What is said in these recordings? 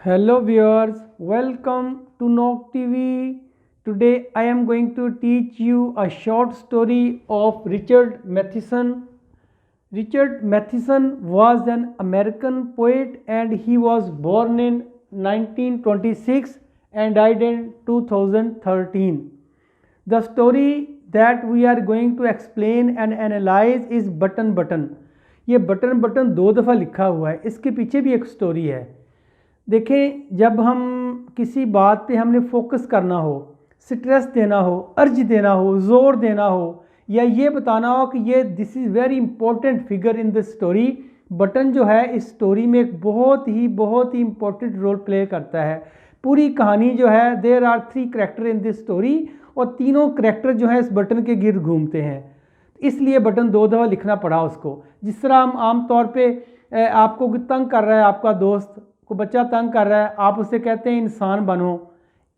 Hello viewers, welcome to Nok TV. Today I am going to teach you a short story of Richard Matheson. Richard Matheson was an American poet and he was born in 1926 and died in 2013. The story that we are going to explain and analyze is button button. ये button button दो दफ़ा लिखा हुआ है, इसके पीछे भी एक स्टोरी है। देखें, जब हम किसी बात पे हमने फोकस करना हो, स्ट्रेस देना हो, अर्ज देना हो, ज़ोर देना हो, या ये बताना हो कि ये this is very important figure in the story, button जो है इस स्टोरी में एक बहुत ही इंपॉर्टेंट रोल प्ले करता है। पूरी कहानी जो है, there are 3 character in this story और तीनों कैरेक्टर जो है इस बटन के गिर्द घूमते हैं, इसलिए बटन दो दफ़ा लिखना पड़ा उसको। जिस तरह हम आम तौर पे आपको तंग कर रहा है, आपका दोस्त को बच्चा तंग कर रहा है, आप उससे कहते हैं इंसान बनो,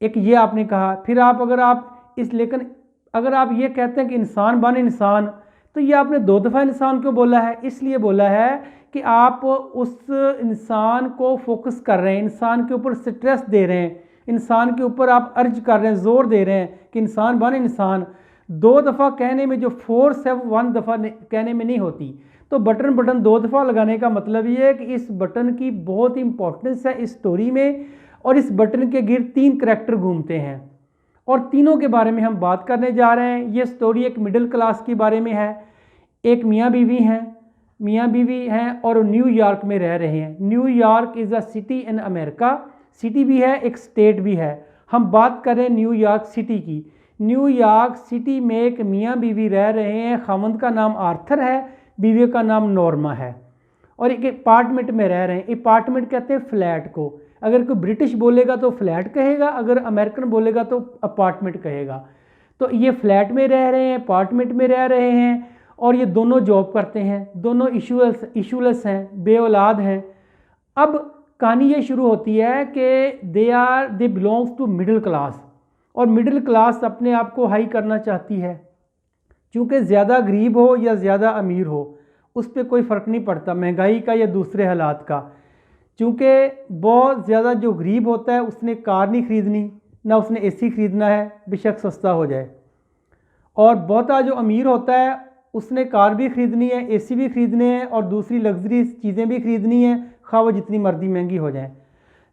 एक ये आपने कहा। फिर अगर आप ये कहते हैं कि इंसान बन इंसान, तो ये आपने दो दफ़ा इंसान क्यों बोला है? इसलिए बोला है कि आप उस इंसान को फोकस कर रहे हैं, इंसान के ऊपर स्ट्रेस दे रहे हैं, इंसान के ऊपर आप अर्ज कर रहे हैं, जोर दे रहे हैं कि इंसान बन इंसान। दो दफ़ा कहने में जो फोर्स है वो 1 दफ़ा कहने में नहीं होती। तो बटन दो दफ़ा लगाने का मतलब ये है कि इस बटन की बहुत इंपॉर्टेंस है इस स्टोरी में, और इस बटन के गिर्द 3 कैरेक्टर घूमते हैं और तीनों के बारे में हम बात करने जा रहे हैं। ये स्टोरी एक मिडिल क्लास के बारे में है। एक मियाँ बीवी हैं और न्यूयॉर्क में रह रहे हैं। New York is a city in America, city भी है, एक स्टेट भी है। हम बात करें न्यूयॉर्क सिटी की। न्यूयॉर्क सिटी में एक मियाँ बीवी रह रहे हैं। खामंद का नाम आर्थर है, बीवी का नाम नॉर्मा है, और एक अपार्टमेंट में रह रहे हैं। अपार्टमेंट कहते हैं फ्लैट को। अगर कोई ब्रिटिश बोलेगा तो फ्लैट कहेगा, अगर अमेरिकन बोलेगा तो अपार्टमेंट कहेगा। तो ये फ्लैट में रह रहे हैं, अपार्टमेंट में रह रहे हैं, और ये दोनों जॉब करते हैं, दोनों इशूलेस हैं, बे औलाद हैं। अब कहानी ये शुरू होती है कि they belongs to middle class, और मिडिल क्लास अपने आप को हाई करना चाहती है। क्योंकि ज़्यादा गरीब हो या ज़्यादा अमीर हो, उस पर कोई फ़र्क नहीं पड़ता, महंगाई का या दूसरे हालात का। क्योंकि बहुत ज़्यादा जो गरीब होता है उसने कार नहीं ख़रीदनी, ना उसने एसी ख़रीदना है, बेशक सस्ता हो जाए। और बहुता जो अमीर होता है उसने कार भी ख़रीदनी है, एसी भी ख़रीदने हैं, और दूसरी लग्जरी चीज़ें भी ख़रीदनी हैं, खा वो जितनी मर्जी महंगी हो जाए।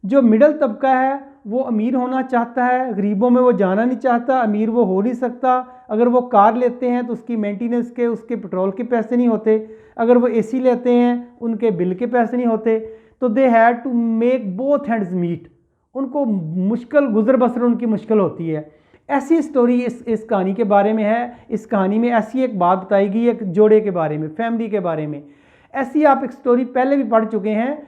जो मिडल तबका है वो अमीर होना चाहता है, गरीबों में वो जाना नहीं चाहता, अमीर वो हो नहीं सकता। अगर वो कार लेते हैं तो उसकी मेंटेनेंस के, उसके पेट्रोल के पैसे नहीं होते। अगर वो एसी लेते हैं उनके बिल के पैसे नहीं होते। तो they had to make both hands meet, उनको मुश्किल गुजर बसर उनकी मुश्किल होती है। ऐसी स्टोरी इस कहानी के बारे में है। इस कहानी में ऐसी एक बात बताई गई एक जोड़े के बारे में, फैमिली के बारे में। ऐसी आप एक स्टोरी पहले भी पढ़ चुके हैं,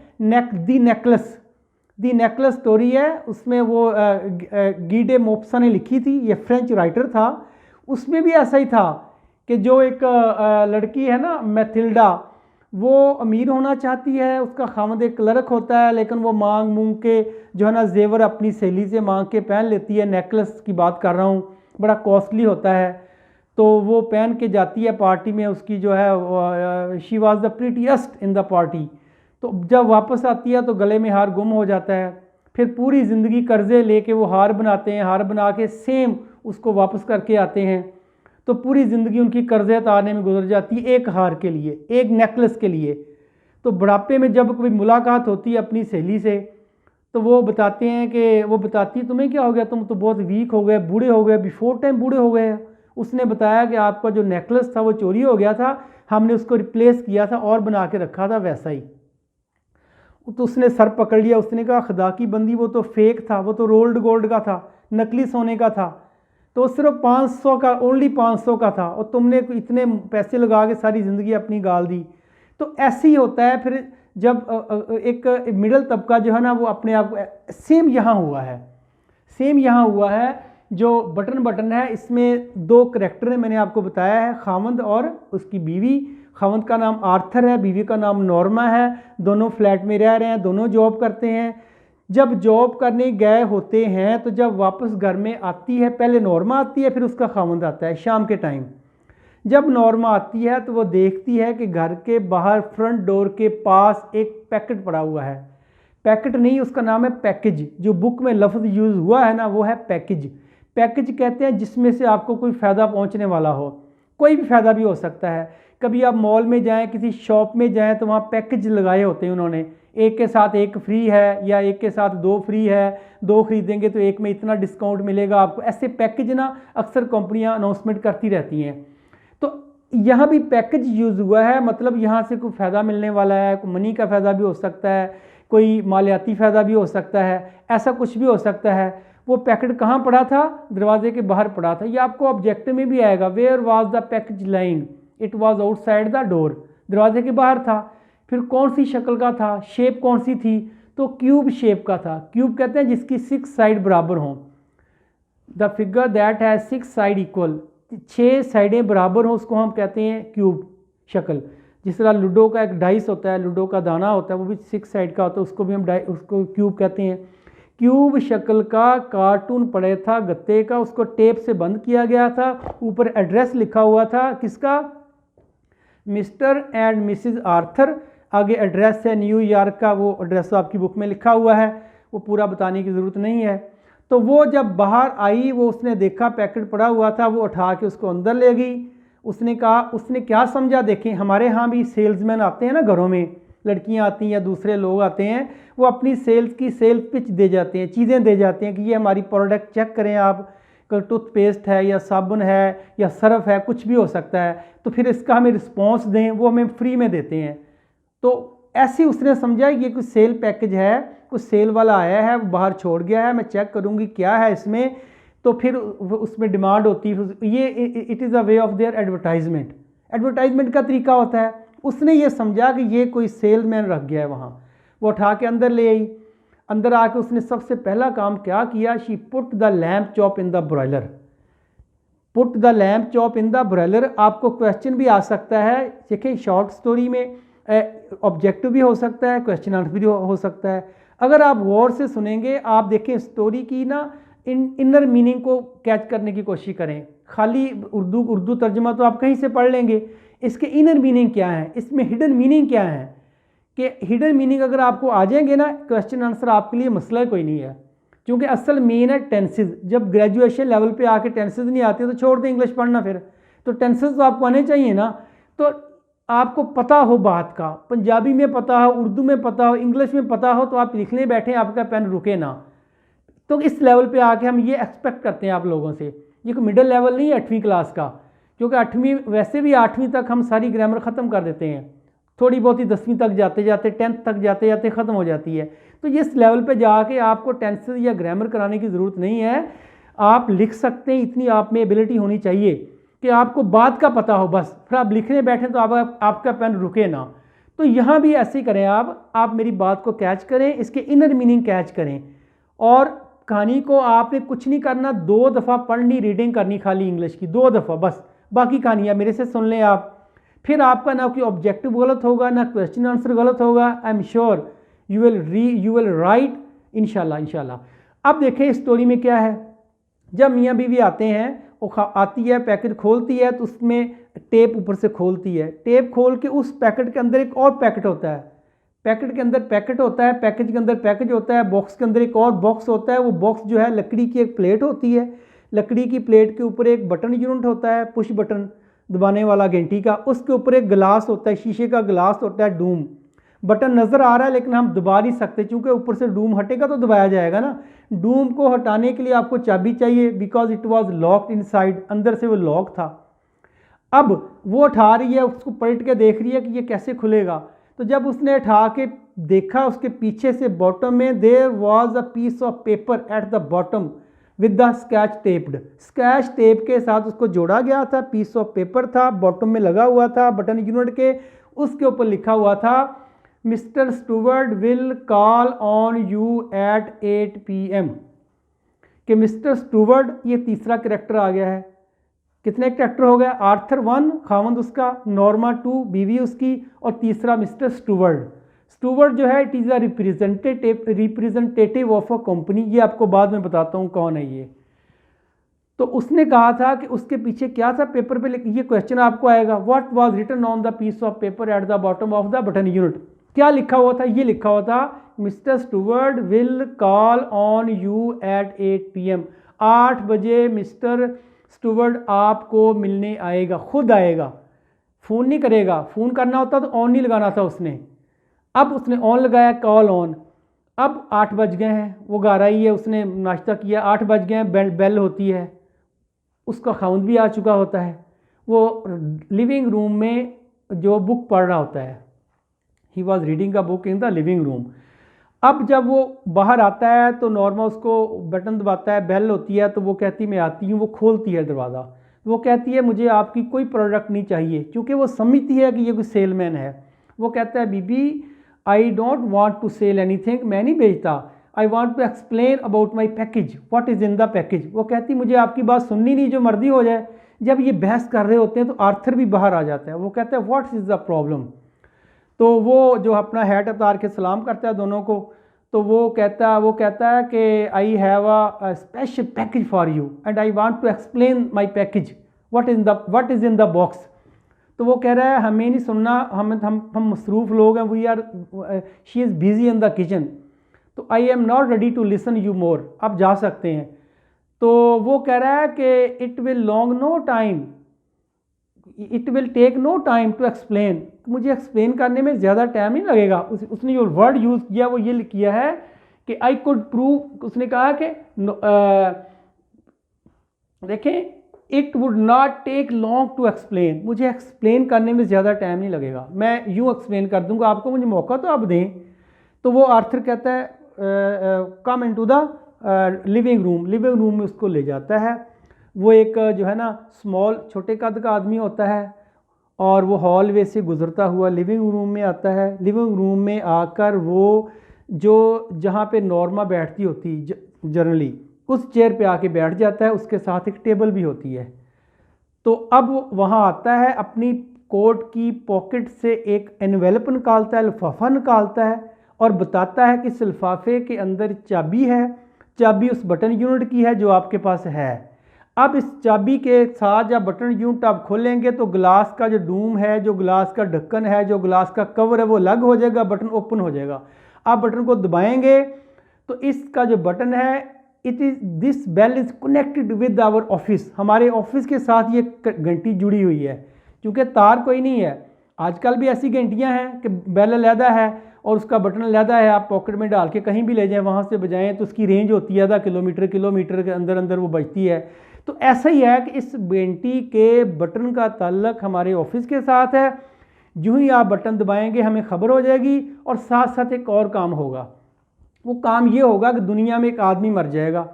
दी नेकलेस स्टोरी है। उसमें वो गीडे मोप्सा ने लिखी थी, ये फ्रेंच राइटर था। उसमें भी ऐसा ही था कि जो एक लड़की है ना मैथिल्डा, वो अमीर होना चाहती है, उसका खामद एक क्लर्क होता है, लेकिन वो मांग के जो है ना जेवर अपनी सहेली से मांग के पहन लेती है। नेकलेस की बात कर रहा हूँ, बड़ा कॉस्टली होता है। तो वो पहन के जाती है पार्टी में, उसकी जो है she was the prettiest in the party. तो जब वापस आती है तो गले में हार गुम हो जाता है। फिर पूरी ज़िंदगी कर्ज़े लेके वो हार बनाते हैं, हार बना के सेम उसको वापस करके आते हैं। तो पूरी ज़िंदगी उनकी कर्ज़े उतारने में गुजर जाती है, एक हार के लिए, एक नेकलेस के लिए। तो बुढ़ापे में जब कोई मुलाकात होती है अपनी सहेली से, तो वो बताती है तुम्हें क्या हो गया, तुम तो बहुत वीक हो गए, बूढ़े हो गए, बिफोर टाइम बूढ़े हो गए। उसने बताया कि आपका जो नेकलेस था वो चोरी हो गया था, हमने उसको रिप्लेस किया था और बना के रखा था वैसा ही। तो उसने सर पकड़ लिया, उसने कहा खुदा की बंदी, वो तो फेक था, वो तो रोल्ड गोल्ड का था, नकली सोने का था। तो सिर्फ 500 का, ओनली 500 का था, और तुमने इतने पैसे लगा के सारी ज़िंदगी अपनी गाल दी। तो ऐसे ही होता है। फिर जब एक मिडिल तबका जो है ना वो अपने आप को, सेम यहाँ हुआ है। जो बटन है इसमें 2 कैरेक्टर हैं, मैंने आपको बताया है, खामंद और उसकी बीवी। खामंद का नाम आर्थर है, बीवी का नाम नॉर्मा है। दोनों फ्लैट में रह रहे हैं, दोनों जॉब करते हैं। जब जॉब करने गए होते हैं तो जब वापस घर में आती है, पहले नॉर्मा आती है, फिर उसका खामंद आता है शाम के टाइम। जब नॉर्मा आती है तो वो देखती है कि घर के बाहर फ्रंट डोर के पास एक पैकेट पड़ा हुआ है। पैकेट नहीं, उसका नाम है पैकेज। जो बुक में लफ्ज़ यूज़ हुआ है ना वो है पैकेज। पैकेज कहते हैं जिसमें से आपको कोई फ़ायदा पहुंचने वाला हो, कोई भी फ़ायदा भी हो सकता है। कभी आप मॉल में जाएं, किसी शॉप में जाएं तो वहाँ पैकेज लगाए होते हैं उन्होंने, एक के साथ एक फ्री है या एक के साथ दो फ्री है, दो खरीदेंगे तो एक में इतना डिस्काउंट मिलेगा आपको। ऐसे पैकेज ना अक्सर कंपनियां अनाउंसमेंट करती रहती हैं। तो यहाँ भी पैकेज यूज़ हुआ है, मतलब यहाँ से कोई फ़ायदा मिलने वाला है, कोई मनी का फ़ायदा भी हो सकता है, कोई मालियाती फ़ायदा भी हो सकता है, ऐसा कुछ भी हो सकता है। वो पैकेट कहाँ पड़ा था? दरवाजे के बाहर पड़ा था। ये आपको ऑब्जेक्टिव में भी आएगा, where was the package lying, it was outside the door, दरवाजे के बाहर था। फिर कौन सी शक्ल का था, शेप कौन सी थी? तो क्यूब शेप का था। क्यूब कहते हैं जिसकी 6 साइड बराबर हों, the figure that has 6 side equal, 6 साइडें बराबर हों उसको हम कहते हैं क्यूब शक्ल। जिस तरह लूडो का एक डाइस होता है, लूडो का दाना होता है, वो भी 6 साइड का होता है, उसको भी हम उसको क्यूब कहते हैं। क्यूब शक्ल का कार्टून पड़े था गत्ते का, उसको टेप से बंद किया गया था, ऊपर एड्रेस लिखा हुआ था किसका? Mister and Mrs Arthur. आगे एड्रेस है न्यूयॉर्क का, वो एड्रेस तो आपकी बुक में लिखा हुआ है, वो पूरा बताने की ज़रूरत नहीं है। तो वो जब बाहर आई, वो उसने देखा पैकेट पड़ा हुआ था, वो उठा के उसको अंदर ले गई। उसने कहा, उसने क्या समझा? देखें हमारे यहाँ भी सेल्समैन आते हैं ना घरों में, लड़कियाँ आती हैं या दूसरे लोग आते हैं, वो अपनी सेल्स की सेल्स पिच दे जाते हैं, चीज़ें दे जाते हैं कि ये हमारी प्रोडक्ट चेक करें आप, टूथपेस्ट है या साबुन है या सर्फ है, कुछ भी हो सकता है, तो फिर इसका हमें रिस्पॉन्स दें, वो हमें फ्री में देते हैं। तो ऐसे उसने समझा ये कोई सेल पैकेज है, कुछ सेल वाला आया है, वो बाहर छोड़ गया है, मैं चेक करूँगी क्या है इसमें। तो फिर उसमें डिमांड होती है, ये it is a way of their advertisement. Advertisement का तरीका होता है। उसने ये समझा कि ये कोई सेलमैन रख गया है वहाँ, वो उठा के अंदर ले आई। अंदर आके उसने सबसे पहला काम क्या किया? She put the lamp chop in the broiler. Put the lamp chop in the broiler. आपको क्वेश्चन भी आ सकता है, देखिए शॉर्ट स्टोरी में ऑब्जेक्टिव भी हो सकता है, क्वेश्चन आंसर भी हो सकता है। अगर आप गौर से सुनेंगे, आप देखें स्टोरी की ना इनर मीनिंग को कैच करने की कोशिश करें। खाली उर्दू तर्जुमा तो आप कहीं से पढ़ लेंगे, इसके इनर मीनिंग क्या है, इसमें हिडन मीनिंग क्या है, कि हिडन मीनिंग अगर आपको आ जाएंगे ना, क्वेश्चन आंसर आपके लिए मसला कोई नहीं है। क्योंकि असल मेन है टेंसेज। जब ग्रेजुएशन लेवल पे आके टेंसेज नहीं आते तो छोड़ दें इंग्लिश पढ़ना, फिर तो टेंसेज तो आपको आने चाहिए ना। तो आपको पता हो बात का, पंजाबी में पता हो, उर्दू में पता हो, इंग्लिश में पता हो, तो आप लिखने बैठे, आपका पेन रुके ना। तो इस लेवल पे आके हम ये एक्सपेक्ट करते हैं आप लोगों से। ये कोई मिडिल लेवल नहीं है 8वीं क्लास का, क्योंकि 8वीं वैसे भी 8वीं तक हम सारी ग्रामर ख़त्म कर देते हैं, थोड़ी बहुत ही 10वीं तक जाते जाते 10th तक जाते जाते ख़त्म हो जाती है। तो इस लेवल पे जाके आपको टेंसेस या ग्रामर कराने की ज़रूरत नहीं है। आप लिख सकते हैं, इतनी आप में एबिलिटी होनी चाहिए कि आपको बात का पता हो बस, फिर आप लिखने बैठें तो आपका पेन रुके ना। तो यहाँ भी ऐसे ही करें आप मेरी बात को कैच करें, इसके इनर मीनिंग कैच करें। और कहानी को आपने कुछ नहीं करना, 2 दफ़ा पढ़नी, रीडिंग करनी खाली इंग्लिश की, 2 दफ़ा बस। बाकी कहानियाँ मेरे से सुन लें आप, फिर आपका ना कोई ऑब्जेक्टिव गलत होगा, ना क्वेश्चन आंसर गलत होगा। I am sure you will write इंशाल्लाह। अब देखें स्टोरी में क्या है। जब मियाँ बीवी आते हैं, वो आती है, पैकेट खोलती है, तो उसमें टेप ऊपर से खोलती है। टेप खोल के उस पैकेट के अंदर एक और पैकेट होता है, पैकेट के अंदर पैकेट होता है, पैकेज के अंदर पैकेज होता है, बॉक्स के अंदर एक और बॉक्स होता है। वो बॉक्स जो है लकड़ी की एक प्लेट होती है, लकड़ी की प्लेट के ऊपर एक बटन यूनिट होता है, पुश बटन दबाने वाला घंटी का। उसके ऊपर एक गिलास होता है, शीशे का गिलास होता है, डूम। बटन नज़र आ रहा है लेकिन हम दबा नहीं सकते, क्योंकि ऊपर से डूम हटेगा तो दबाया जाएगा ना। डूम को हटाने के लिए आपको चाबी चाहिए, because it was locked inside, अंदर से वो लॉक था। अब वो उठा रही है, उसको पलट के देख रही है कि ये कैसे खुलेगा। तो जब उसने उठा के देखा, उसके पीछे से बॉटम में there was a piece of paper at the bottom with the sketch taped. Sketch tape के साथ उसको जोड़ा गया था, पीस ऑफ पेपर था, बॉटम में लगा हुआ था बटन यूनिट के। उसके ऊपर लिखा हुआ था mister Stewart will call on you at 8 PM। कि मिस्टर स्टूवर्ट, ये तीसरा कैरेक्टर आ गया है। कितने कैरेक्टर हो गए? आर्थर 1 खावंद उसका, नॉर्मा 2 बीवी उसकी, और तीसरा मिस्टर स्टूवर्ट। स्टूवर्ट जो है it is a representative of a company. ये आपको बाद में बताता हूँ कौन है ये। तो उसने कहा था कि उसके पीछे क्या था पेपर पे, ये क्वेश्चन आपको आएगा, what was written on the piece of paper at the bottom of the button unit. क्या लिखा हुआ था? ये लिखा हुआ था mister Stewart will call on you at 8 PM। 8 बजे मिस्टर स्टूवर्ट आपको मिलने आएगा, खुद आएगा, फ़ोन नहीं करेगा। फ़ोन करना होता तो ऑन नहीं लगाना था उसने, अब उसने ऑन लगाया, कॉल ऑन। अब 8 बज गए हैं, वो घर आई है, उसने नाश्ता किया, 8 बज गए हैं, बेल होती है, उसका खाउंद भी आ चुका होता है, वो लिविंग रूम में जो बुक पढ़ रहा होता है, he was reading a book in the living room. अब जब वो बाहर आता है तो नॉर्मल उसको बटन दबाता है, बेल होती है, तो वो कहती मैं आती हूँ, वो खोलती है दरवाज़ा। वो कहती है मुझे आपकी कोई प्रोडक्ट नहीं चाहिए, क्योंकि वो समझती है कि ये कोई सेलमैन है। वो कहता है बीबी I don't want to sell anything, मैं नहीं बेचता, I want to explain about my package, what is in the package. वो कहती मुझे आपकी बात सुननी नहीं, जो मर्जी हो जाए। जब ये बहस कर रहे होते हैं तो आर्थर भी बाहर आ जाता है। वो कहता है व्हाट इज़ द प्रॉब्लम। तो वो जो अपना हैट उतार के सलाम करता है दोनों को, तो वो कहता है कि I have a special package for you and I want to explain my package, what is in the box. तो वो कह रहा है हमें नहीं सुनना, हम मसरूफ़ लोग हैं, we are, she is busy in the kitchen, तो I am not ready to listen you more, आप जा सकते हैं। तो वो कह रहा है कि it will take no time to explain, मुझे एक्सप्लेन करने में ज़्यादा टाइम नहीं लगेगा। उसने जो वर्ड यूज़ किया वो ये किया है कि आई कुड प्रूव, उसने कहा कि देखें it would not take long to explain, मुझे एक्सप्लेन करने में ज़्यादा टाइम नहीं लगेगा, मैं यूँ एक्सप्लेन कर दूंगा आपको, मुझे मौका तो आप दें। तो वो आर्थर कहता है कम इन टू द लिविंग रूम में उसको ले जाता है। वो एक जो है ना स्मॉल, छोटे कद का आदमी होता है, और वो हॉलवे से गुजरता हुआ लिविंग रूम में आता है। लिविंग रूम में आकर वो जो जहाँ पे नॉर्मा बैठती होती जनरली, उस चेयर पे आके बैठ जाता है, उसके साथ एक टेबल भी होती है। तो अब वहाँ आता है, अपनी कोट की पॉकेट से एक एनवेलप निकालता है, लिफाफा निकालता है, और बताता है कि इस लिफाफे के अंदर चाबी है, चाबी उस बटन यूनिट की है जो आपके पास है। अब इस चाबी के साथ जब बटन यूनिट आप खोलेंगे तो ग्लास का जो डूम है, जो ग्लास का ढक्कन है, जो ग्लास का कवर है, वो अलग हो जाएगा, बटन ओपन हो जाएगा। आप बटन को दबाएंगे तो इसका जो बटन है, this bell is connected with our office, हमारे ऑफिस के साथ ये घंटी जुड़ी हुई है, क्योंकि तार कोई नहीं है। आजकल भी ऐसी घंटियां हैं कि बेल अलहदा है और उसका बटन अलहदा है, आप पॉकेट में डाल के कहीं भी ले जाएं, वहाँ से बजाएं तो उसकी रेंज होती है आधा किलोमीटर के अंदर अंदर वो बजती है। तो ऐसा ही है कि इस घंटी के बटन का ताल्लुक हमारे ऑफिस के साथ है। यूँ ही आप बटन दबाएंगे हमें खबर हो जाएगी, और साथ साथ एक और काम होगा। वो काम ये होगा कि दुनिया में एक आदमी मर जाएगा।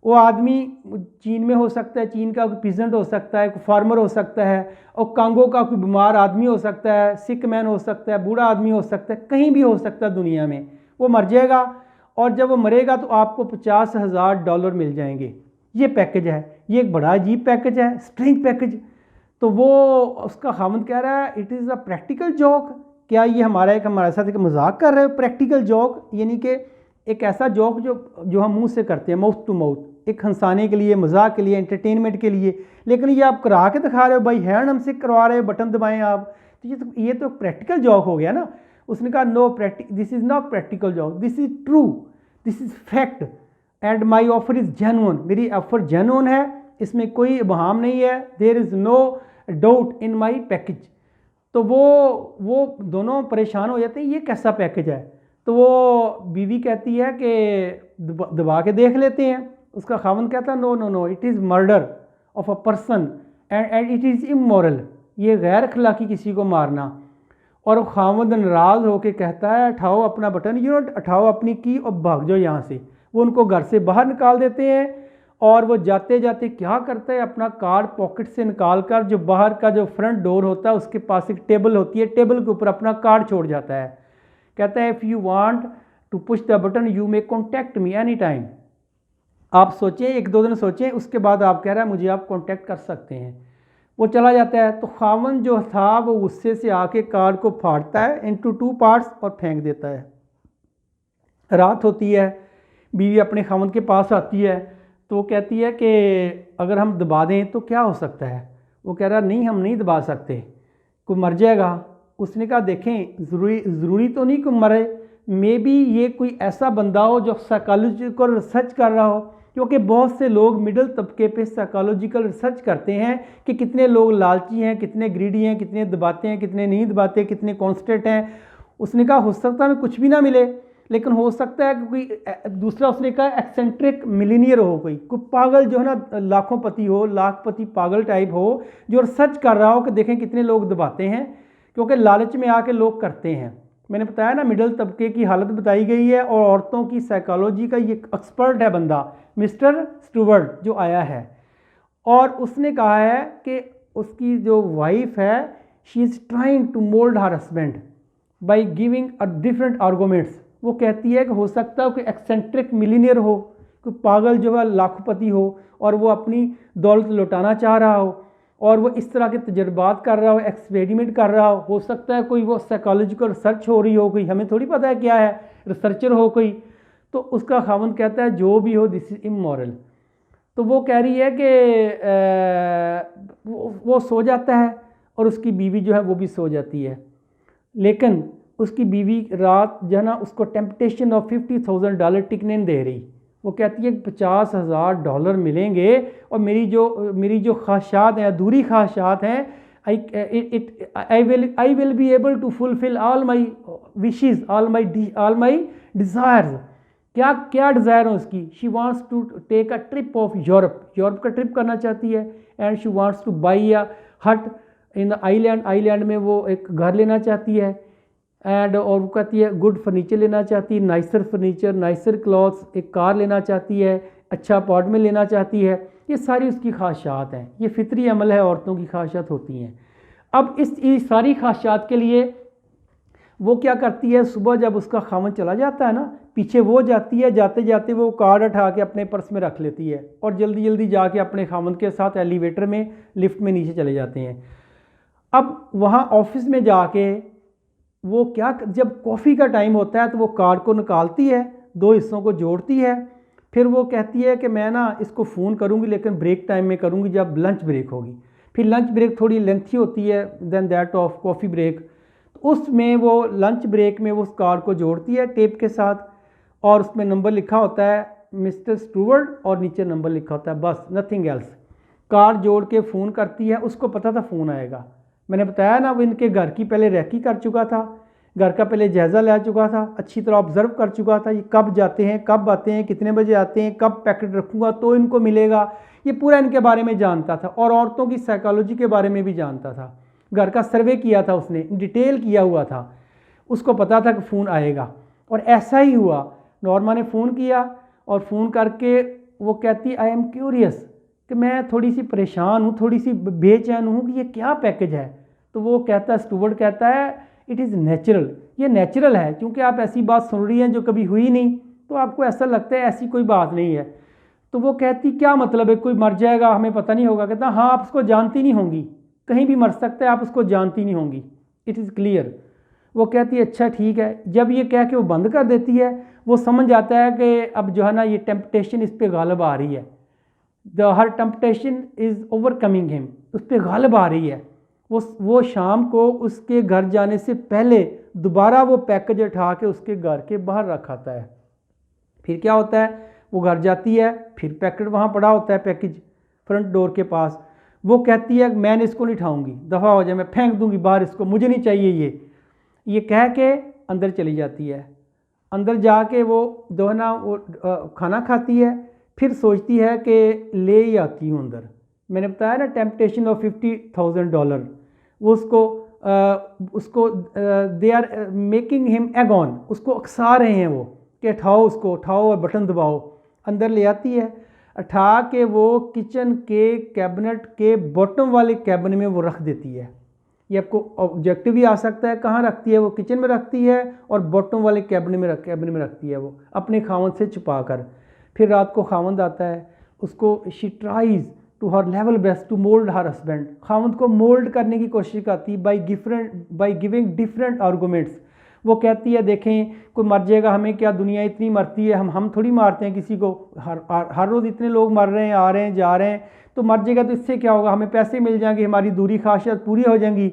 वो आदमी चीन में हो सकता है, चीन का कोई पीजेंट हो सकता है, कोई फार्मर हो सकता है, और कांगो का कोई बीमार आदमी हो सकता है, सिक मैन हो सकता है, बूढ़ा आदमी हो सकता है, कहीं भी हो सकता है दुनिया में। वो मर जाएगा, और जब वो मरेगा तो आपको $50,000 मिल जाएंगे। ये पैकेज है, ये एक बड़ा अजीब पैकेज है, स्ट्रेंज पैकेज। तो वो उसका खामद कह रहा है it is a practical joke, क्या ये हमारे साथ एक मजाक कर रहे हो? प्रैक्टिकल जोक यानी कि एक ऐसा जोक जो हम मुंह से करते हैं, माउथ टू माउथ, एक हंसाने के लिए, मजाक के लिए, एंटरटेनमेंट के लिए, लेकिन ये आप करा के दिखा रहे हो, भाई हैंड हमसे करवा रहे हो, बटन दबाएं आप, तो ये तो प्रैक्टिकल जोक हो गया ना। उसने कहा no, this is not practical joke, this is true, this is fact and my offer is genuine, मेरी ऑफर जेन्युइन है, इसमें कोई इबहाम नहीं है, there is no doubt in my package. तो वो दोनों परेशान हो जाते हैं, ये कैसा पैकेज है? तो वो बीवी कहती है कि दबा के देख लेते हैं। उसका खावंद कहता है no no no, it is murder of a person and it is immoral, ये गैर अखलाकी किसी को मारना। और खावंद नाराज़ होकर कहता है उठाओ अपना बटन यूनिट, उठाओ अपनी की और भाग जाओ यहाँ से। वो उनको घर से बाहर निकाल देते हैं, और वो जाते जाते क्या करता है, अपना कार्ड पॉकेट से निकाल कर जो बाहर का जो फ्रंट डोर होता है उसके पास एक टेबल होती है, टेबल के ऊपर अपना कार्ड छोड़ जाता है। कहता है if you want to push the button you may contact me any time. आप सोचें, 1-2 दिन सोचें, उसके बाद आप कह रहा है मुझे आप कॉन्टैक्ट कर सकते हैं। वो चला जाता है। तो खावन जो था वो गुस्से से आके कार्ड को फाड़ता है इनटू 2 पार्ट्स और फेंक देता है। रात होती है, बीवी अपने खावन के पास आती है, तो वो कहती है कि अगर हम दबा दें तो क्या हो सकता है? वो कह रहा नहीं, हम नहीं दबा सकते, कोई मर जाएगा, उसने कहा देखें ज़रूरी तो नहीं कि मरे, मे बी ये कोई ऐसा बंदा हो जो साइकोलॉजिकल रिसर्च कर रहा हो, क्योंकि बहुत से लोग मिडिल तबके पे साइकोलॉजिकल रिसर्च करते हैं कि कितने लोग लालची हैं, कितने ग्रीडी हैं, कितने दबाते हैं, कितने नहीं दबाते, कितने कॉन्स्टेंट हैं। उसने कहा हो सकता है कुछ भी ना मिले, लेकिन हो सकता है कि कोई दूसरा, उसने कहा एक्सेंट्रिक मिलीनियर हो, कोई पागल जो है ना लाखोंपति हो, लाखपति पागल टाइप हो, जो रिसर्च कर रहा हो कि देखें कितने लोग दबाते हैं, क्योंकि लालच में आके लोग करते हैं। मैंने बताया ना मिडिल तबके की हालत बताई गई है, और औरतों की साइकोलॉजी का ये एक्सपर्ट है बंदा, मिस्टर स्टुवर्ट जो आया है। और उसने कहा है कि उसकी जो वाइफ है, she is trying to mould her husband by giving a different arguments. वो कहती है कि हो सकता है कि एक्सेंट्रिक मिलीनियर हो, कोई पागल जो है लाखपति हो, और वो अपनी दौलत लौटाना चाह रहा हो, और वो इस तरह के तजर्बात कर रहा हो, एक्सपेरिमेंट कर रहा हो सकता है कोई वो साइकोलॉजिकल रिसर्च हो रही हो, कोई हमें थोड़ी पता है क्या है, रिसर्चर हो कोई। तो उसका खावंद कहता है जो भी हो दिस इज़ इमोरल। तो वो कह रही है कि वो सो जाता है, और उसकी बीवी जो है वो भी सो जाती है, लेकिन उसकी बीवी रात जो है ना उसको टेम्पटेशन ऑफ $50,000 टिकने नहीं दे रही। वो कहती है कि $50,000 मिलेंगे, और मेरी जो ख्वाहिशात हैं, अधूरी ख्वाहिशात हैं, I will be able to fulfil all my wishes, all my desires. क्या डिज़ायर है उसकी? She wants to take a trip of Europe का ट्रिप करना चाहती है, and she wants to buy a hut in the island में वो एक घर लेना चाहती है, एंड और वो कहती है गुड फर्नीचर लेना चाहती है, नाइसर फर्नीचर, नाइसर क्लॉथ्स, एक कार लेना चाहती है, अच्छा अपार्टमेंट लेना चाहती है। ये सारी उसकी ख्वाहिशात हैं, ये फितरी अमल है, औरतों की ख्वाहिशात होती हैं। अब इस सारी ख्वाहिशात के लिए वो क्या करती है, सुबह जब उसका खामन चला जाता है ना, पीछे वो जाती है, जाते जाते वो कार्ड उठा के अपने पर्स में रख लेती है, और जल्दी जल्दी जाके अपने खामन के साथ एलिवेटर में, लिफ्ट में नीचे चले जाते हैं। अब वहाँ ऑफिस में जाके वो क्या, जब कॉफ़ी का टाइम होता है तो वो कार्ड को निकालती है, दो हिस्सों को जोड़ती है, फिर वो कहती है कि मैं ना इसको फ़ोन करूँगी, लेकिन ब्रेक टाइम में करूँगी, जब लंच ब्रेक होगी। फिर लंच ब्रेक थोड़ी लेंथी होती है then that of coffee break, तो उसमें वो लंच ब्रेक में वो उस कार्ड को जोड़ती है टेप के साथ, और उसमें नंबर लिखा होता है मिस्टर स्टुवर्ट, और नीचे नंबर लिखा होता है, बस नथिंग एल्स। कार्ड जोड़ के फ़ोन करती है, उसको पता था फ़ोन आएगा। मैंने बताया ना वो इनके घर की पहले रैकी कर चुका था, घर का पहले जायज़ा ले चुका था, अच्छी तरह ऑब्ज़र्व कर चुका था, ये कब जाते हैं, कब आते हैं, कितने बजे आते हैं, कब पैकेट रखूँगा तो इनको मिलेगा, ये पूरा इनके बारे में जानता था, और औरतों की साइकोलॉजी के बारे में भी जानता था। घर का सर्वे किया था उसने, डिटेल किया हुआ था, उसको पता था कि फ़ोन आएगा। और ऐसा ही हुआ, नॉर्मा ने फ़ोन किया, और फ़ोन करके वो कहती आई एम क्यूरियस, कि मैं थोड़ी सी परेशान हूँ, थोड़ी सी बेचैन हूँ कि ये क्या पैकेज है। तो वो कहता, स्टुवर्ट कहता है इट इज़ नेचुरल, ये नेचुरल है, क्योंकि आप ऐसी बात सुन रही हैं जो कभी हुई नहीं, तो आपको ऐसा लगता है ऐसी कोई बात नहीं है। तो वो कहती क्या मतलब है, कोई मर जाएगा हमें पता नहीं होगा? कहता हाँ, आप उसको जानती नहीं होंगी, कहीं भी मर सकता है, आप उसको जानती नहीं होंगी, इट इज़ क्लियर। वो कहती है अच्छा ठीक है। जब ये कह के वो बंद कर देती है, वो समझ जाता है कि अब जो है ना ये टेम्पटेशन इस पर गालिब आ रही है, हर टेम्पटेशन इज़ ओवरकमिंग हिम, उस पर गालिब आ रही है। वो शाम को उसके घर जाने से पहले दोबारा वो पैकेज उठा के उसके घर के बाहर रखाता है। फिर क्या होता है, वो घर जाती है, फिर पैकेट वहाँ पड़ा होता है, पैकेज फ्रंट डोर के पास। वो कहती है मैंने इसको नहीं उठाऊंगी, दफ़ा हो जाए, मैं फेंक दूंगी बाहर इसको, मुझे नहीं चाहिए ये कह के अंदर चली जाती है। अंदर जाके वो जो है ना वो खाना खाती है, फिर सोचती है कि ले ही आती हूँ अंदर। मैंने बताया ना टेम्पटेशन ऑफ $50,000, वो उसको they are making him again, उसको अकसा रहे हैं वो कि उठाओ उसको, उठाओ और बटन दबाओ। अंदर ले आती है, उठा के वो किचन के कैबिनेट के बॉटम वाले कैबिन में वो रख देती है। ये आपको ऑब्जेक्टिव भी आ सकता है, कहाँ रखती है वो, किचन में रखती है, और बॉटम वाले कैबिन में रखती है वो अपने खावंद से छुपा कर। फिर रात को खावंद आता है, उसको she tries to her level best to mould her husband, खावंद को मोल्ड करने की कोशिश करती है बाई गिविंग डिफरेंट आर्गूमेंट्स। वो कहती है देखें कोई मर जाएगा, हमें क्या, दुनिया इतनी मरती है, हम थोड़ी मारते हैं किसी को, हर रोज़ इतने लोग मर रहे हैं, आ रहे हैं जा रहे हैं, तो मर जाएगा तो इससे क्या होगा, हमें पैसे मिल जाएंगे, हमारी दूरी ख्वाहिशात पूरी हो जाएंगी।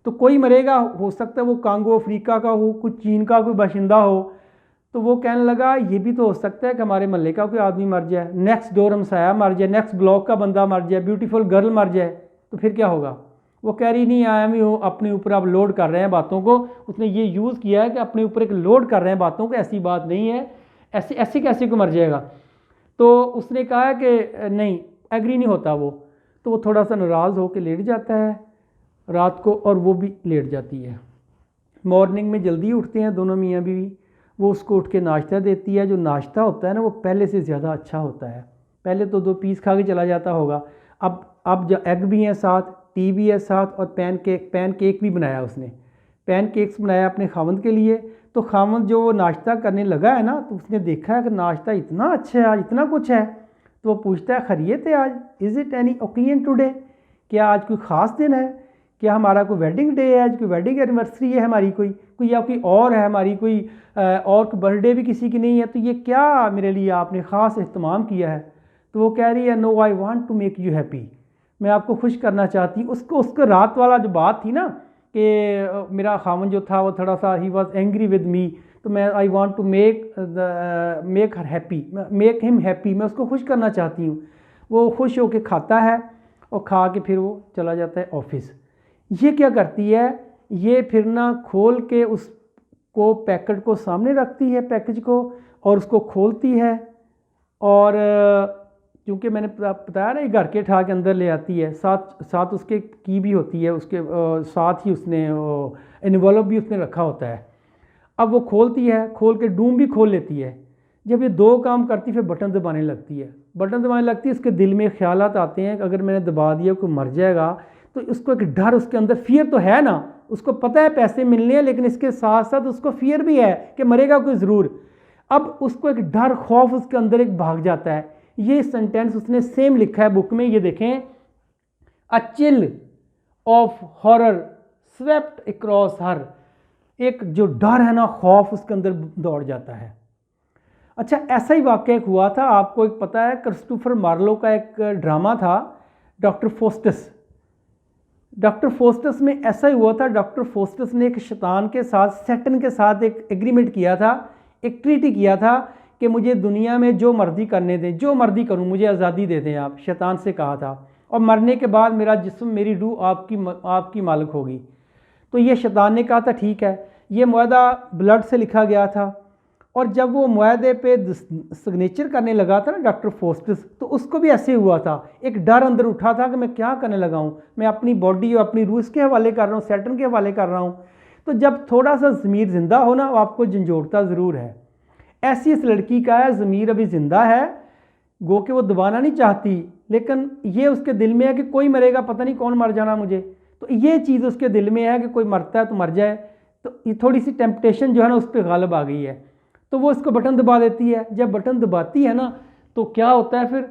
तो कोई मरेगा, हो सकता है वो कांगो अफ्रीका का हो, कुछ चीन का कोई बाशिंदा हो। तो वो कहने लगा ये भी तो हो सकता है कि हमारे महल्ले का कोई आदमी मर जाए, नेक्स्ट डोर हमसाया मर जाए, नेक्स्ट ब्लॉक का बंदा मर जाए, ब्यूटीफुल गर्ल मर जाए, तो फिर क्या होगा। वो कह रही नहीं, आई एम अपने ऊपर आप लोड कर रहे हैं बातों को। उसने ये यूज़ किया है कि अपने ऊपर एक लोड कर रहे हैं बातों को, ऐसी बात नहीं है, ऐसे ऐसे कैसे को मर जाएगा। तो उसने कहा कि नहीं, एग्री नहीं होता वो। तो वो थोड़ा सा नाराज़ होकर लेट जाता है रात को, और वो भी लेट जाती है। मॉर्निंग में जल्दी उठते हैं दोनों मियाँ बीवी। वो उसको उठ के नाश्ता देती है। जो नाश्ता होता है ना, वो पहले से ज़्यादा अच्छा होता है। पहले तो 2 पीस खा के चला जाता होगा, अब जो एग भी हैं साथ, टी भी है साथ, और पैन केक भी बनाया उसने। पैन केक्स बनाया अपने खावंद के लिए। तो खावंद जो नाश्ता करने लगा है ना, तो उसने देखा है कि नाश्ता इतना अच्छा है, आज इतना कुछ है। तो वो पूछता है, खैरियत है आज, is it any occasion today, क्या आज कोई ख़ास दिन है, क्या हमारा कोई वेडिंग डे है, आज कोई वेडिंग एनिवर्सरी है हमारी, कोई या कोई और है हमारी, कोई और बर्थडे भी किसी की नहीं है, तो ये क्या मेरे लिए आपने ख़ास इहतमाम किया है। तो वो कह रही है, no I want to make you happy, मैं आपको खुश करना चाहती हूँ। उसको रात वाला जो बात थी ना कि मेरा खामन जो था वो थोड़ा सा ही वॉज एंग्री विद मी, तो मैं I want to make her happy, make him happy, मैं उसको खुश करना चाहती हूँ। वो खुश होकर खाता है और खा के फिर वो चला जाता है ऑफिस। ये क्या करती है, ये फिर ना खोल के उसको पैकेट को सामने रखती है, पैकेज को, और उसको खोलती है। और क्योंकि मैंने बताया ना, ये घर के ठा के अंदर ले आती है, साथ उसके की भी होती है, उसके साथ ही उसने इन्वॉल्व भी उसने रखा होता है। अब वो खोलती है, खोल के डूम भी खोल लेती है। जब ये 2 काम करती फिर बटन दबाने लगती है। बटन दबाने लगती है, उसके दिल में ख्यालात आते हैं कि अगर मैंने दबा दिया कोई मर जाएगा। तो उसको एक डर, उसके अंदर फियर तो है ना, उसको पता है पैसे मिलने हैं, लेकिन इसके साथ साथ उसको फियर भी है कि मरेगा कोई ज़रूर। अब उसको एक डर, खौफ उसके अंदर एक भाग जाता है। ये सेंटेंस उसने सेम लिखा है बुक में, ये देखें, a chill of horror swept across her, एक जो डर है ना, खौफ उसके अंदर दौड़ जाता है। अच्छा, ऐसा ही वाक़या एक हुआ था, आपको एक पता है, क्रिस्टोफर मार्लो का एक ड्रामा था डॉक्टर फोस्टस। डॉक्टर फोस्टस में ऐसा ही हुआ था। डॉक्टर फोस्टस ने एक शैतान के साथ, सैटन के साथ एक एग्रीमेंट किया था, एक ट्रीटी किया था कि मुझे दुनिया में जो मर्जी करने दें, जो मर्जी करूं, मुझे आज़ादी दे दें आप, शैतान से कहा था, और मरने के बाद मेरा जिस्म, मेरी रूह आपकी मालिक होगी। तो ये शैतान ने कहा था ठीक है। ये मुआहदा ब्लड से लिखा गया था, और जब वो मुआहदे पे सिग्नेचर करने लगा था ना डॉक्टर फोस्टस, तो उसको भी ऐसे हुआ था, एक डर अंदर उठा था कि मैं क्या करने लगा हूँ, मैं अपनी बॉडी और अपनी रूह इसके हवाले कर रहा हूँ, सैटर्न के हवाले कर रहा हूँ। तो जब थोड़ा सा ज़मीर ज़िंदा हो ना, वो आपको झंझोड़ता ज़रूर है। ऐसी इस लड़की का है, ज़मीर अभी ज़िंदा है, गो के वो दबाना नहीं चाहती, लेकिन ये उसके दिल में है कि कोई मरेगा, पता नहीं कौन मर जाना मुझे। तो ये चीज़ उसके दिल में है कि कोई मरता है तो मर जाए। तो ये थोड़ी सी टेम्पटेशन जो है ना उस पर गालिब आ गई है। तो वो इसको बटन दबा देती है। जब बटन दबाती है ना, तो क्या होता है फिर,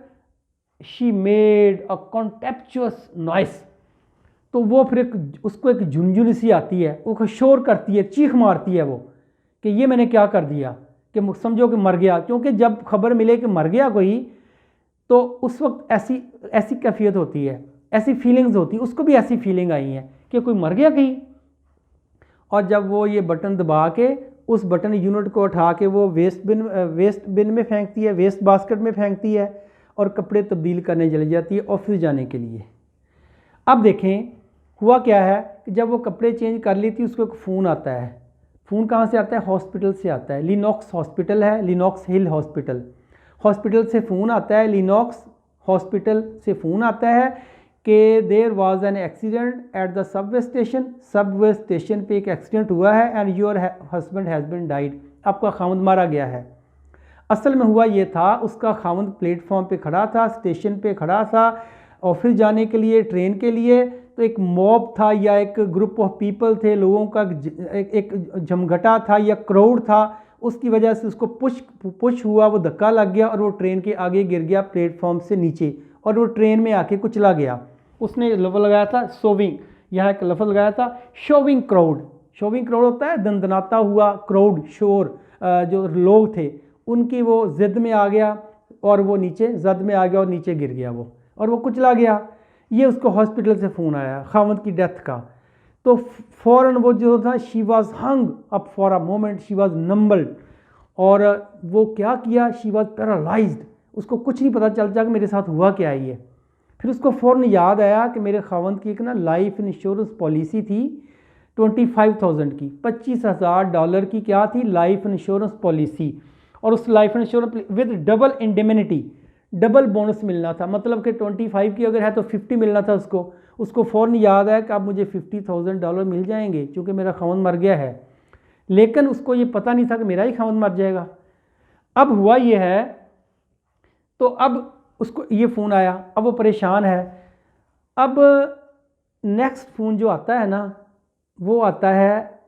शी मेड अ कॉन्टेप्चुअस नॉइस। तो वो फिर उसको एक झुनझुन सी आती है, वो शोर करती है, चीख मारती है वो कि ये मैंने क्या कर दिया, कि समझो कि मर गया। क्योंकि जब खबर मिले कि मर गया कोई, तो उस वक्त ऐसी कैफियत होती है, ऐसी फीलिंग्स होती है। उसको भी ऐसी फीलिंग आई है कि कोई मर गया कहीं। और जब वो ये बटन दबा के उस बटन यूनिट को उठा के वो वेस्ट बिन में फेंकती है, वेस्ट बास्केट में फेंकती है, और कपड़े तब्दील करने चली जाती है ऑफिस जाने के लिए। अब देखें हुआ क्या है कि जब वो कपड़े चेंज कर ली थी, उसको एक फ़ोन आता है। फ़ोन कहाँ से आता है? हॉस्पिटल से आता है। लिनॉक्स हॉस्पिटल है, लिनॉक्स हिल हॉस्पिटल, हॉस्पिटल से फ़ोन आता है, लिनॉक्स हॉस्पिटल से फ़ोन आता है कि there was an accident at the subway station पे एक एक्सीडेंट हुआ है, and your husband has been died, आपका खावंद मारा गया है। असल में हुआ ये था, उसका खावंद प्लेटफॉर्म पे खड़ा था, स्टेशन पे खड़ा था ऑफिस जाने के लिए, ट्रेन के लिए। तो एक मॉब था या एक ग्रुप ऑफ पीपल थे, लोगों का एक जमघटा था या क्राउड था, उसकी वजह से उसको पुश हुआ, वो धक्का लग गया और वो ट्रेन के आगे गिर गया प्लेटफॉर्म से नीचे, और वो ट्रेन में आके कुचला गया। उसने लफ्ज़ लगाया था शोविंग, यहाँ एक लफ्ज़ लगाया था शोविंग क्राउड। शोविंग क्राउड होता है दंदनाता हुआ क्राउड, शोर, जो लोग थे उनकी वो ज़िद में आ गया, और वो नीचे ज़द में आ गया और नीचे गिर गया वो, और वो कुचला गया। ये उसको हॉस्पिटल से फ़ोन आया खावंद की डेथ का। तो फ़ौरन वो जो था she was hung up for a moment, she was numbed, और वो क्या किया, शी वॉज पैरालाइज्ड, उसको कुछ नहीं पता चलता कि मेरे साथ हुआ क्या है ये। फिर उसको फ़ौरन याद आया कि मेरे खावंद की एक ना लाइफ इंश्योरेंस पॉलिसी थी 25,000 की, $25,000 की क्या थी, लाइफ इंश्योरेंस पॉलिसी, और उस life insurance with double indemnity, double bonus मिलना था, मतलब कि 25 की अगर है तो 50 मिलना था उसको फ़ौरन याद आया कि अब मुझे $50,000 मिल जाएंगे क्योंकि मेरा खावंद मर गया है। लेकिन उसको ये पता नहीं था कि मेरा ही खावंद मर जाएगा। अब हुआ ये है, तो अब उसको ये फ़ोन आया, अब वो परेशान है। अब नेक्स्ट फ़ोन जो आता है ना, वो आता है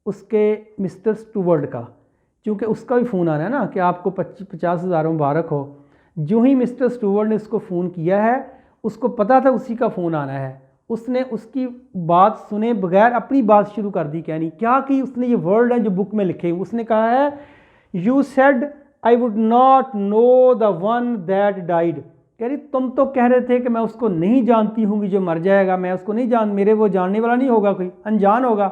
उसके मिस्टर स्टूवर्ड का, क्योंकि उसका भी फ़ोन आना है ना कि आपको 50,000 मुबारक हो। जो ही मिस्टर स्टूवर्ड ने उसको फ़ोन किया है, उसको पता था उसी का फ़ोन आना है, उसने उसकी बात सुने बगैर अपनी बात शुरू कर दी कहनी। क्या की उसने, ये वर्ड है जो बुक में लिखे, उसने कहा है you said I would not know the one that died, कह रही तुम तो कह रहे थे कि मैं उसको नहीं जानती हूँ जो मर जाएगा, मैं उसको नहीं मेरे वो जानने वाला नहीं होगा, कोई अनजान होगा।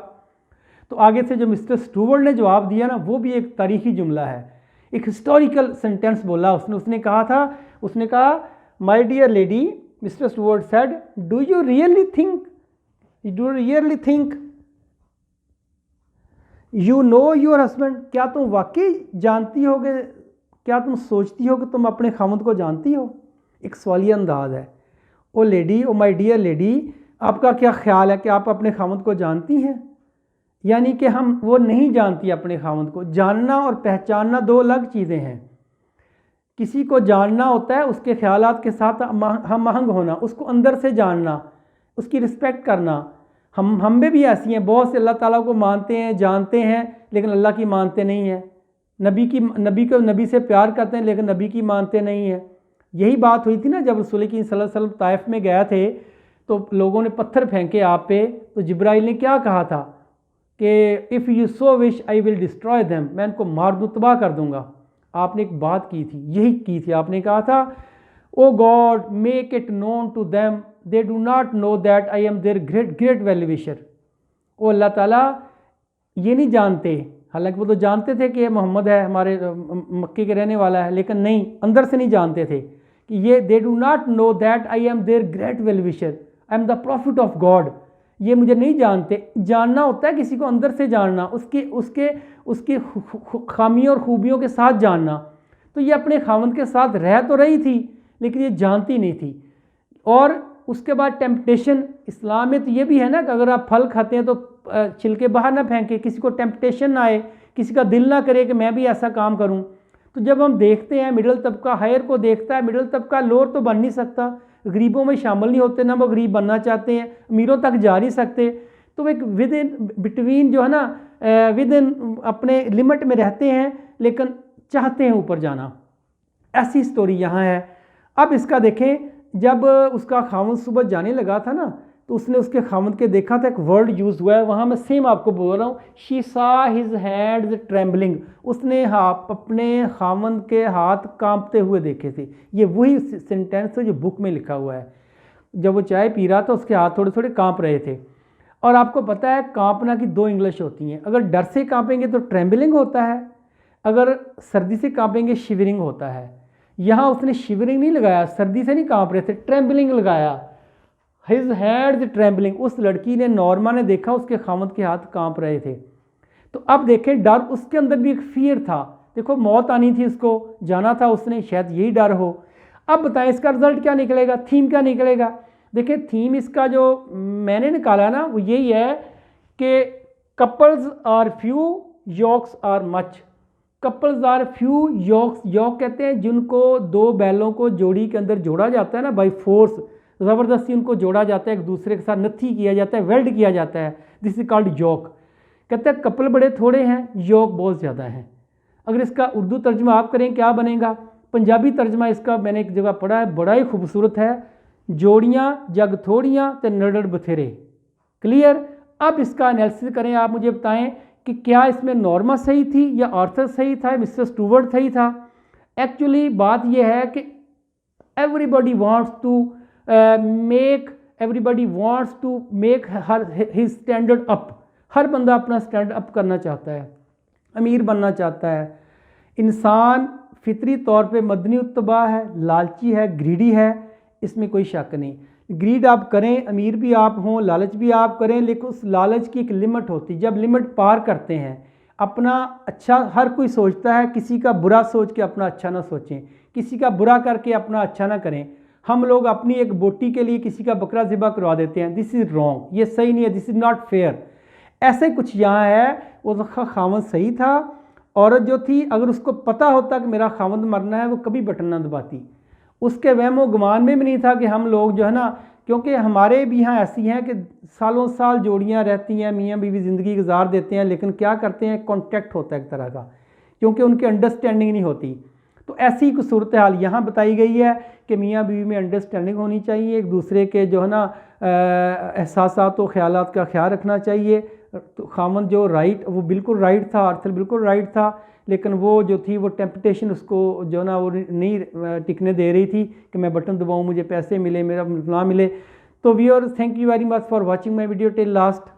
तो आगे से जो मिस्टर स्टूवर्ड ने जवाब दिया ना, वो भी एक तारीखी जुमला है, एक हिस्टोरिकल सेंटेंस बोला उसने कहा था, उसने कहा my dear lady, mister Stewart said do you really think you know your husband, क्या तुम वाकई जानती हो कि, क्या तुम सोचती हो कि तुम अपने खामद को जानती हो। एक सवालिया अंदाज है। O lady, O my dear lady, आपका क्या ख्याल है कि आप अपने खामद को जानती हैं। यानी कि हम वो नहीं जानती अपने खामद को। जानना और पहचानना दो अलग चीज़ें हैं। किसी को जानना होता है उसके ख्यालात के साथ हम आहंग होना, उसको अंदर से जानना, उसकी रिस्पेक्ट करना। हम में भी ऐसी हैं, बहुत से अल्लाह ताला को मानते हैं, जानते हैं, लेकिन अल्लाह की मानते नहीं हैं। नबी से प्यार करते हैं लेकिन नबी की मानते नहीं हैं। यही बात हुई थी ना जब रसूल सल्लल्लाहु अलैहि वसल्लम ताइफ में गया थे, तो लोगों ने पत्थर फेंके आप पे, तो जिब्राइल ने क्या कहा था कि if you so wish I will destroy them, मैं इनको मार दूँ, तबाह कर दूँगा। आपने एक बात की थी, यही की थी, आपने कहा था O God make it known to them they do not know that I am their great well wisher. O Allah ताला ये नहीं जानते, हालांकि वो तो जानते थे कि ये मोहम्मद है, हमारे मक्के के रहने वाला है, लेकिन नहीं, अंदर से नहीं जानते थे कि ये they do not know that I am their great well wisher, I am the prophet of God. ये मुझे नहीं जानते। जानना होता है किसी को अंदर से जानना, उसकी खामियों और खूबियों के साथ जानना। तो ये अपने खावंद के साथ रह तो रही थी लेकिन ये जानती नहीं थी। और उसके बाद टेम्पटेशन, इस्लाम में तो ये भी है ना कि अगर आप फल खाते हैं तो छिलके बाहर ना फेंके, किसी को टेम्पटेशन ना आए, किसी का दिल ना करे कि मैं भी ऐसा काम करूं। तो जब हम देखते हैं मिडिल तबका हायर को देखता है, मिडिल तबका लोअर तो बन नहीं सकता, गरीबों में शामिल नहीं होते, ना वो गरीब बनना चाहते हैं, अमीरों तक जा नहीं सकते। तो एक विद इन बिटवीन जो है ना, विद इन अपने लिमिट में रहते हैं लेकिन चाहते हैं ऊपर जाना। ऐसी स्टोरी यहाँ है। अब इसका देखें, जब उसका खावंद सुबह जाने लगा था ना, तो उसने उसके खावंद के देखा था, एक वर्ड यूज़ हुआ है वहाँ, मैं सेम आपको बोल रहा हूँ, शी सा हिज हैंड्स ट्रेम्बलिंग, उसने अपने खावंद के हाथ कांपते हुए देखे थे। ये वही सेंटेंस है जो बुक में लिखा हुआ है। जब वो चाय पी रहा था उसके हाथ थोड़े थोड़े कांप रहे थे। और आपको पता है कांपना की दो इंग्लिश होती हैं, अगर डर से कांपेंगे तो ट्रेम्बलिंग होता है, अगर सर्दी से कांपेंगे शिवरिंग होता है। यहाँ उसने शिवरिंग नहीं लगाया, सर्दी से नहीं कांप रहे थे, ट्रेम्बलिंग लगाया, हिज हैंड्स ट्रेम्बलिंग। उस लड़की ने, नॉर्मा ने देखा उसके खामद के हाथ कांप रहे थे। तो अब देखें, डर उसके अंदर भी एक फियर था। देखो मौत आनी थी, उसको जाना था उसने, शायद यही डर हो। अब बताएं इसका रिजल्ट क्या निकलेगा, थीम क्या निकलेगा। देखिए थीम इसका जो मैंने निकाला ना वो यही है कि couples are few yokes are much. Couples are few yokes, yoke कहते हैं जिनको दो बैलों को जोड़ी के अंदर जोड़ा जाता है ना, बाई फोर्स, ज़बरदस्ती उनको जोड़ा जाता है, एक दूसरे के साथ नत्थी किया जाता है, वेल्ड किया जाता है, दिस इज कॉल्ड यॉक। कहते हैं कपल बड़े थोड़े हैं, यॉक बहुत ज़्यादा हैं। अगर इसका उर्दू तर्जमा आप करें क्या बनेगा, पंजाबी तर्जमा इसका मैंने एक जगह पढ़ा है, बड़ा ही खूबसूरत है, जोड़ियाँ जग थोड़ियाँ ते नड़ड़ बथेरे। क्लियर। अब इसका एनालिसिस करें, आप मुझे बताएं कि क्या इसमें नॉर्मा सही थी या आर्थर सही था, मिस्टर स्टूवर्ट सही था। एक्चुअली बात यह है कि everybody wants to make everybody wants to make her his standard up. हर बंदा अपना स्टैंड अप करना चाहता है, अमीर बनना चाहता है। इंसान फितरी तौर पे मदनी उत्तबा है, लालची है, ग्रीडी है, इसमें कोई शक नहीं। ग्रीड आप करें, अमीर भी आप हों, लालच भी आप करें, लेकिन उस लालच की एक लिमिट होती। जब लिमिट पार करते हैं, अपना अच्छा हर कोई सोचता है, किसी का बुरा सोच के अपना अच्छा ना सोचें, किसी का बुरा करके अपना अच्छा ना करें। हम लोग अपनी एक बोटी के लिए किसी का बकरा ज़िबा करवा देते हैं, दिस इज़ रॉन्ग, ये सही नहीं है, दिस इज़ नॉट फेयर। ऐसे कुछ यहाँ है। वो खावंद सही था, औरत जो थी अगर उसको पता होता कि मेरा खावंद मरना है, वो कभी बटन ना दबाती। उसके वहमो गुमान में भी नहीं था कि हम लोग जो है ना, क्योंकि हमारे भी यहाँ ऐसी हैं कि सालों साल जोड़ियाँ रहती हैं, मियाँ बीवी ज़िंदगी गुजार देते हैं, लेकिन क्या करते हैं, कॉन्टेक्ट होता है एक तरह का, क्योंकि उनकी अंडरस्टैंडिंग नहीं होती। तो ऐसी कुछ सूरत हाल यहाँ बताई गई है कि मियाँ बीवी में अंडरस्टैंडिंग होनी चाहिए, एक दूसरे के जो है ना एहसासात और ख़यालात का ख्याल रखना चाहिए। तो खामन जो राइट, वो बिल्कुल राइट था, अर्थल बिल्कुल राइट था, लेकिन वो जो थी वो टेम्पटेशन उसको जो ना वो नहीं टिकने दे रही थी कि मैं बटन दबाऊँ, मुझे पैसे मिले, मेरा ना मिले। तो viewers, thank you very much for watching my video till last.